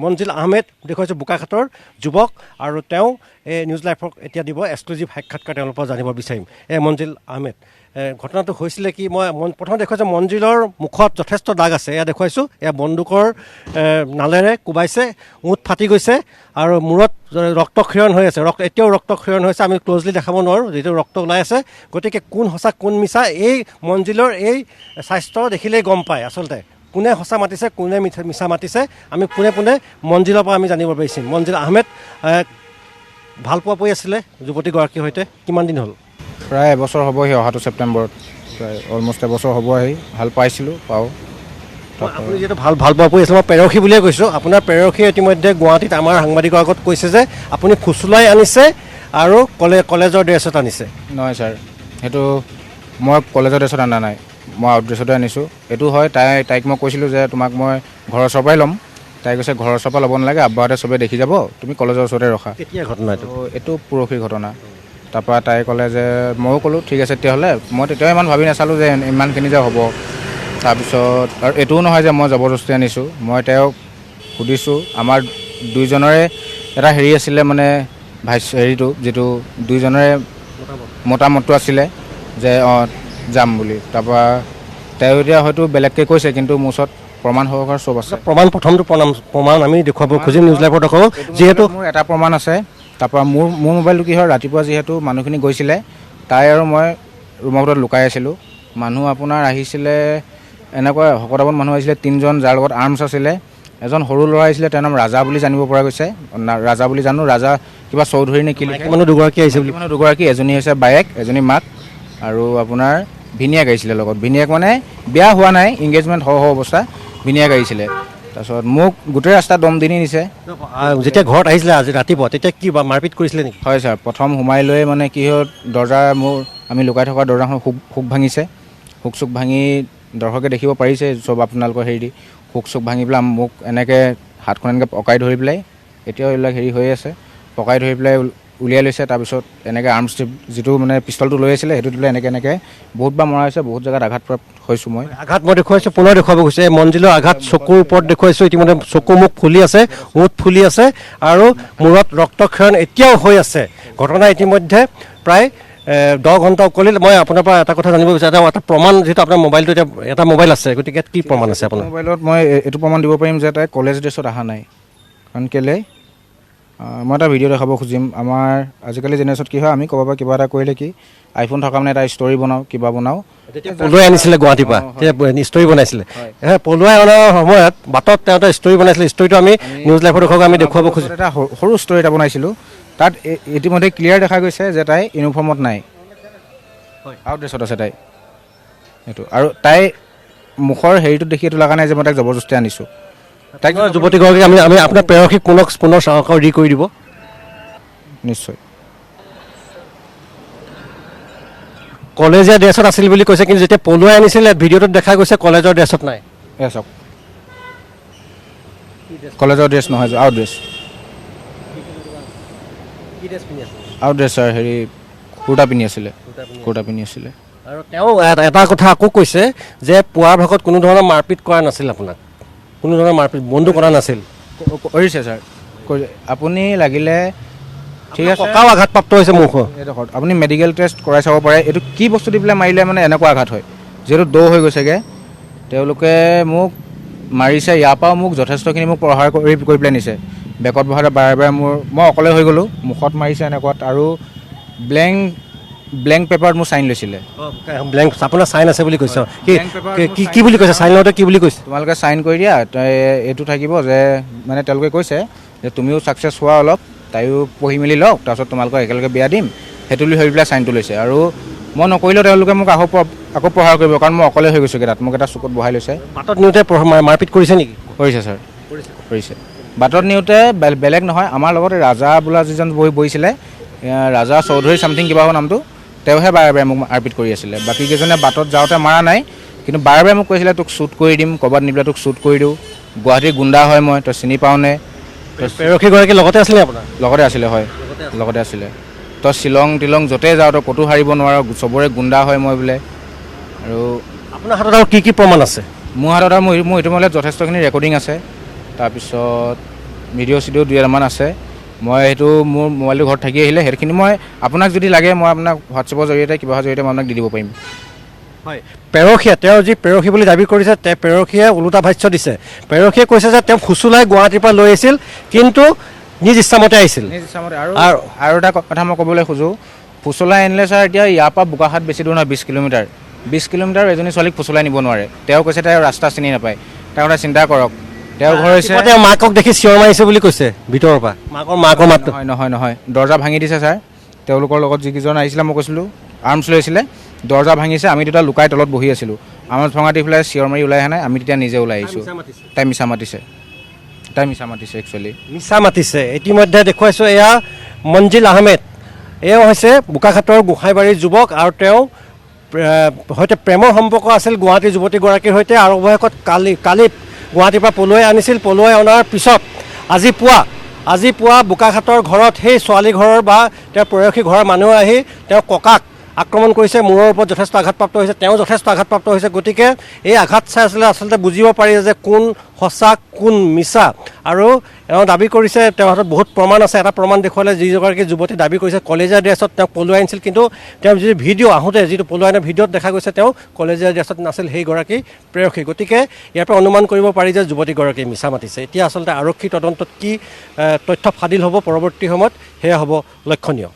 মঞ্জিল আহমেদ দেখুৱাইছোঁ বোকাখাটৰ যুৱক আৰু তেওঁ এই নিউজ লাইভক এতিয়া দিব এক্সক্লুজিভ সাক্ষাৎকাৰ তেওঁলোকৰ পৰা জানিব বিচাৰিম। মঞ্জিল আহমেদ, ঘটনাটো হৈছিলে কি? মই প্ৰথমে দেখুৱাইছোঁ মঞ্জিলৰ মুখত যথেষ্ট দাগ আছে। এয়া দেখুৱাইছোঁ, এয়া বন্দুকৰ নালেৰে কোবাইছে, ওঁঠ ফাটি গৈছে আৰু মূৰত ৰক্তক্ষৰণ হৈ আছে। এতিয়াও ৰক্তক্ষৰণ হৈছে, আমি ক্ল'জলি দেখাব নোৱাৰোঁ যিটো ৰক্ত ওলাই আছে। গতিকে কোন সঁচা কোন মিছা এই মঞ্জিলৰ এই স্বাস্থ্য দেখিলেই গম পায় আচলতে কোনে সঁচা মাতিছে কোনে মিছা মাতিছে। আমি পোনে পোনে মঞ্জিলৰ পৰা আমি জানিব পাৰিছোঁ। মঞ্জিল আহমেদ ভাল পোৱা পৰি আছিলে যুৱতীগৰাকীৰ সৈতে, কিমান দিন হ'ল? প্ৰায় এবছৰ হ'বহি, অহাটো ছেপ্টেম্বৰত প্ৰায় অলমষ্ট এবছৰ হ'ব আহি। ভাল পাইছিলোঁ পাওঁ। আপুনি যিহেতু ভাল পোৱা পৰি আছিলে, মই পেৰসী বুলিয়ে কৈছোঁ। আপোনাৰ পেৰসীয়ে ইতিমধ্যে গুৱাহাটীত আমাৰ সাংবাদিকৰ আগত কৈছে যে আপুনি ফুচুলাই আনিছে আৰু কলেজৰ ড্ৰেছত আনিছে। নহয় ছাৰ, সেইটো মই কলেজৰ ড্ৰেছত অনা নাই, মই আউট ড্ৰেছতে আনিছোঁ। এইটো হয়, তাইক মই কৈছিলোঁ যে তোমাক মই ঘৰৰ ওচৰৰ পৰাই ল'ম। তাই কৈছে ঘৰৰ ওচৰৰ পৰা ল'ব নালাগে, আব্বাহঁতে চবেই দেখি যাব, তুমি কলেজৰ ওচৰতে ৰখা। কেতিয়া ঘটনা এইটো? এইটো পৰহিৰ ঘটনা। তাৰপৰা তাই ক'লে যে, ময়ো ক'লোঁ ঠিক আছে তেতিয়াহ'লে। মই তেতিয়াও ইমান ভাবি নাচালোঁ যে ইমানখিনি যে হ'ব। তাৰপিছত আৰু এইটোও নহয় যে মই জবৰদস্তি আনিছোঁ। মই তেওঁক সুধিছোঁ, আমাৰ দুইজনৰে এটা হেৰি আছিলে, মানে হেৰিটো যিটো দুইজনৰে মতামতটো আছিলে যে যাম বুলি। তাৰপৰা তেওঁ এতিয়া হয়তো বেলেগকৈ কৈছে, কিন্তু মোৰ ওচৰত প্ৰমাণ সহকাৰে চব আছে। প্ৰথমটো প্ৰমাণ আমি দেখুৱাব খুজিম নিউজ লাইভত দেখুৱাব, যিহেতু মোৰ এটা প্ৰমাণ আছে। তাৰপৰা মোৰ মোবাইলটো কি হয়, ৰাতিপুৱা যিহেতু মানুহখিনি গৈছিলে, তাই আৰু মই ৰুমৰ ভিতৰত লুকাই আছিলোঁ। মানুহ আপোনাৰ আহিছিলে, এনেকুৱা শকতাৱত মানুহ আহিছিলে 3জন, যাৰ লগত আৰ্মছ আছিলে। এজন সৰু ল'ৰা আহিছিলে, তেওঁৰ নাম ৰাজা বুলি জানিব পৰা গৈছে। ৰাজা বুলি জানো, ৰাজা কিবা চৌধুৰী নে কি লিখে। মানুহ দুগৰাকী আহিছে বুলি। মানুহ দুগৰাকী, এজনী হৈছে বায়েক, এজনী মাক, আৰু আপোনাৰ ভিনিয়েক আহিছিলে লগত। ভিনিয়েক মানে বিয়া হোৱা নাই, ইংগেজমেণ্ট হওঁ অৱস্থা, ভিনিয়েক আহিছিলে। তাৰপিছত মোক গোটেই ৰাস্তা দম দি নিছে। যেতিয়া ঘৰত আহিছিলে আজি ৰাতিপুৱা, তেতিয়া কি মাৰপিট কৰিছিলে নেকি? হয় ছাৰ, প্ৰথম সোমাই লৈ মানে কি হ'ল, দৰ্জা আমি লুকাই থকা দৰ্জাখন হুক ভাঙিছে। হুক চুক ভাঙি দৰ্শকে দেখিব পাৰিছে চব আপোনালোকৰ হেৰি দি। হুক চুক ভাঙি পেলাই মোক এনেকৈ হাতখন এনেকৈ পকাই ধৰি পেলাই, এতিয়াও এইবিলাক হেৰি হৈ আছে, পকাই ধৰি পেলাই উলিয়াই লৈছে। তাৰপিছত এনেকৈ আৰ্মছ যিটো মানে পিষ্টলটো লৈ আছিলে, সেইটো দিলে এনেকৈ বহুতবাৰ মৰা হৈছে, বহুত জেগাত আঘাত প্ৰাপ্ত হৈছোঁ মই। আঘাত মই দেখুৱাইছোঁ, পুনৰ দেখুৱাব গৈছে। মঞ্জিলৰ আঘাত চকুৰ ওপৰত দেখুৱাইছোঁ, ইতিমধ্যে চকু মুখ ফুলি আছে, ওঁঠ ফুলি আছে আৰু মূৰত ৰক্তক্ষৰণ এতিয়াও হৈ আছে। ঘটনা ইতিমধ্যে প্ৰায় 10 ঘণ্টা উকলিল। মই আপোনাৰ পৰা এটা কথা জানিব বিচাৰোঁ, এটা প্ৰমাণ, যিহেতু আপোনাৰ মোবাইলটো এতিয়া এটা মোবাইল আছে, গতিকে কি প্ৰমাণ আছে আপোনাৰ মোবাইলত? মই এইটো প্ৰমাণ দিব পাৰিম যে তাই কলেজ ড্ৰেছত অহা নাই। কাৰণ কেলৈ, মই এটা ভিডিঅ' দেখাব খুজিম। আমাৰ আজিকালি জেনেৰেশ্যনত কি হয়, আমি ক'ৰবাৰ পৰা কিবা এটা কৰিলে কি আইফোন থকা মানে এটা ষ্টৰি বনাওঁ, কিবা বনাওঁ। পলুৱাই আনিছিলে গুৱাহাটীৰ পৰা, তেতিয়া ষ্টৰি বনাইছিলে। পলুৱাই অনাৰ সময়ত বাটত তেওঁ এটা ষ্টৰি বনাইছিলে। ষ্টৰিটো আমি নিউজ লাইভত আমি দেখুৱাব খুজিছোঁ। এটা সৰু ষ্টৰি এটা বনাইছিলোঁ, তাত ইতিমধ্যে ক্লিয়াৰ দেখা গৈছে যে তাই ইউনিফৰ্মত নাই, আউট ড্ৰেছত আছে তাই। সেইটো আৰু তাই মুখৰ হেৰিটো দেখি এইটো লগা নাই যে মই তাইক জবৰদস্তি আনিছোঁ। তাইক যুৱতীগৰাকী আমি আপোনাৰ প্ৰেৰসীক পুনৰ ৰি কৰি দিব নিশ্চয়। কলেজীয়া ড্ৰেছত আছিল বুলি কৈছে, কিন্তু যেতিয়া পলুৱাই আনিছিলে ভিডিঅ'টোত দেখা গৈছে কলেজৰ ড্ৰেছত নাই। চাওক, কলেজৰ ড্ৰেছ নহয়, out dress. Out dress sir, হেৰি কুৰ্তা পিন্ধি আছিলে, কুৰ্তা পিন্ধি আছিলে। আৰু তেওঁ এটা কথা আকৌ কৈছে যে পুৱাৰ ভাগত কোনো ধৰণৰ মাৰপিট কৰা নাছিল, আপোনাক কোনো ধৰণৰ মাৰপিট বন্ধু কৰা নাছিল। কৰিছে ছাৰ, আপুনি লাগিলে ঠিক আছে, কঁকাও আঘাতপ্ৰাপ্ত হৈছে মুখত। আপুনি মেডিকেল টেষ্ট কৰাই চাব পাৰে, এইটো কি বস্তু দি পেলাই মাৰিলে মানে এনেকুৱা আঘাত হয়। যিহেতু দ' হৈ গৈছেগৈ, তেওঁলোকে মোক মাৰিছে, ইয়াৰ পৰাও মোক যথেষ্টখিনি মোক প্ৰহাৰ কৰি পেলাই নিছে। বেকত বহাতে বাৰে বাৰে মই অকলে হৈ গ'লোঁ, মুখত মাৰিছে এনেকুৱাত, আৰু ব্লেংক পেপাৰত মোৰ চাইন লৈছিলে। ব্লেংক আপোনাৰ চাইন আছে বুলি কৈছে, কি বুলি কৈছে চাইন লওঁতে? কি বুলি কৈছে? তোমালোকে চাইন কৰি দিয়া, এইটো থাকিব যে মানে তেওঁলোকে কৈছে যে তুমিও ছাকচেছ হোৱা অলপ, তাইও পঢ়ি মেলি লওক, তাৰপিছত তোমালোকক একেলগে বিয়া দিম, সেইটো বুলি ভাবি পেলাই চাইনটো লৈছে। আৰু মই নকৰিলেও তেওঁলোকে মোক আকৌ প্ৰহাৰ কৰিব, কাৰণ মই অকলে হৈ গৈছোঁগৈ তাত। মোক এটা চকুত বহাই লৈছে। বাটত নিওঁতে মাৰপিট কৰিছে নেকি? কৰিছে ছাৰ, কৰিছে। বাটত নিওঁতে বেলেগ নহয়, আমাৰ লগতে ৰাজা বোলা যিজন বহিছিলে, ৰাজা চৌধুৰী চামথিং কিবা হোৱা নামটো, তেওঁহে বাৰে বাৰে মোক মাৰপিট কৰি আছিলে। বাকীকেইজনে বাটত যাওঁতে মাৰা নাই, কিন্তু বাৰে বাৰে মোক কৈছিলে তোক শ্বুট কৰি দিম, ক'ৰবাত নি পেলাই তোক শ্বুট কৰি দিওঁ, গুৱাহাটীৰ গুণ্ডা হয় মই, তই চিনি পাওঁনে? প্ৰেৰসীগৰাকী লগতে আছিলে আপোনাৰ? লগতে আছিলে, হয়, লগতে আছিলে। তই শ্বিলং টিলং য'তেই যাওঁ তই ক'তো হাৰিব নোৱাৰ, চবৰে গুণ্ডা হয় মই বোলে। আৰু আপোনাৰ হাতত আৰু কি প্ৰমাণ আছে? মোৰ হাতত আৰু মোৰ ইতিমধ্যে যথেষ্টখিনি ৰেকৰ্ডিং আছে। তাৰপিছত ভিডিঅ' চিডিঅ' 2-এটামান আছে মই সেইটো মোৰ মোবাইলটো ঘৰত থাকি আহিলে সেইখিনি মই আপোনাক যদি লাগে মই আপোনাক হোৱাটছএপৰ জৰিয়তে কিবাহৰ জৰিয়তে মই আপোনাক দি দিব পাৰিম হয় পেৰখীয়া তেওঁ যি পেৰখী বুলি দাবী কৰিছে তেওঁ পেৰখীয়ে ওলোটা ভাষ্য দিছে পেৰখীয়ে কৈছে যে তেওঁ ফুচুলাই গুৱাহাটীৰ পৰা লৈ আহিছিল কিন্তু নিজ ইচ্ছামতে আহিছিল নিজ ইচ্ছামতে আৰু এটা কথা মই ক'বলৈ খোজোঁ ফুচলাই আনিলে ছাৰ এতিয়া ইয়াৰ পৰা বোকাখাট বেছি দূৰ নহয় 20 কিলোমিটাৰ 20 কিলোমিটাৰ এজনী ছোৱালীক ফুচলাই নিব নোৱাৰে তেওঁ কৈছে তেওঁ ৰাস্তা চিনি নাপায় তেওঁ কথা চিন্তা কৰক তেওঁৰ ঘৰ হৈছে তেওঁ মাকক দেখি চিঞৰ মাৰিছে বুলি কৈছে ভিতৰৰ পৰা মাকৰ মাত নহয় দৰ্জা ভাঙি দিছে ছাৰ তেওঁলোকৰ লগত যিকেইজন আহিছিলে মই কৈছিলোঁ আৰ্মছ লৈ আহিছিলে দৰ্জা ভাঙিছে আমি দুটা লুকাই তলত বহি আছিলোঁ আমাৰ ভঙা দি পেলাই চিঞৰ মাৰি ওলাই অহা নাই আমি তেতিয়া নিজে ওলাই আহিছোঁ তাই মিছা মাতিছে একচুৱেলি মিছা মাতিছে ইতিমধ্যে দেখুৱাইছোঁ এয়া মঞ্জিল আহমেদ এওঁ হৈছে বোকাখাটৰ গোসাঁইবাৰীৰ যুৱক আৰু তেওঁ সৈতে প্ৰেমৰ সম্পৰ্ক আছিল গুৱাহাটীৰ যুৱতীগৰাকীৰ সৈতে আৰু অৱশেষত কালি গুৱাহাটীৰ পৰা পলুৱাই আনিছিল পলুৱাই অনাৰ পিছত আজি পুৱা বোকাখাটৰ ঘৰত সেই ছোৱালী ঘৰৰ বা তেওঁৰ পেৰখী ঘৰৰ মানুহ আহি তেওঁ ককাক আক্ৰমণ কৰিছে মূৰৰ ওপৰত যথেষ্ট আঘাতপ্ৰাপ্ত হৈছে তেওঁ যথেষ্ট আঘাতপ্ৰাপ্ত হৈছে গতিকে এই আঘাত চাই আচলতে বুজিব পাৰি যে কোন সঁচা কোন মিছা আৰু এওঁ দাবী কৰিছে তেওঁৰ হাতত বহুত প্ৰমাণ আছে এটা প্ৰমাণ দেখুৱালে যিগৰাকী যুৱতী দাবী কৰিছে কলেজীয়া ড্ৰেছত তেওঁক পলুৱাই আনিছিল কিন্তু তেওঁ যিটো ভিডিঅ' আহোঁতে যিটো পলুৱাই অনা ভিডিঅ'ত দেখা গৈছে তেওঁ কলেজীয়া ড্ৰেছত নাছিল সেইগৰাকী প্ৰেয়সী গতিকে ইয়াৰ পৰা অনুমান কৰিব পাৰি যে যুৱতীগৰাকী মিছা মাতিছে এতিয়া আচলতে আৰক্ষী তদন্তত কি তথ্য ফাদিল হ'ব পৰৱৰ্তী সময়ত সেয়া হ'ব লক্ষণীয়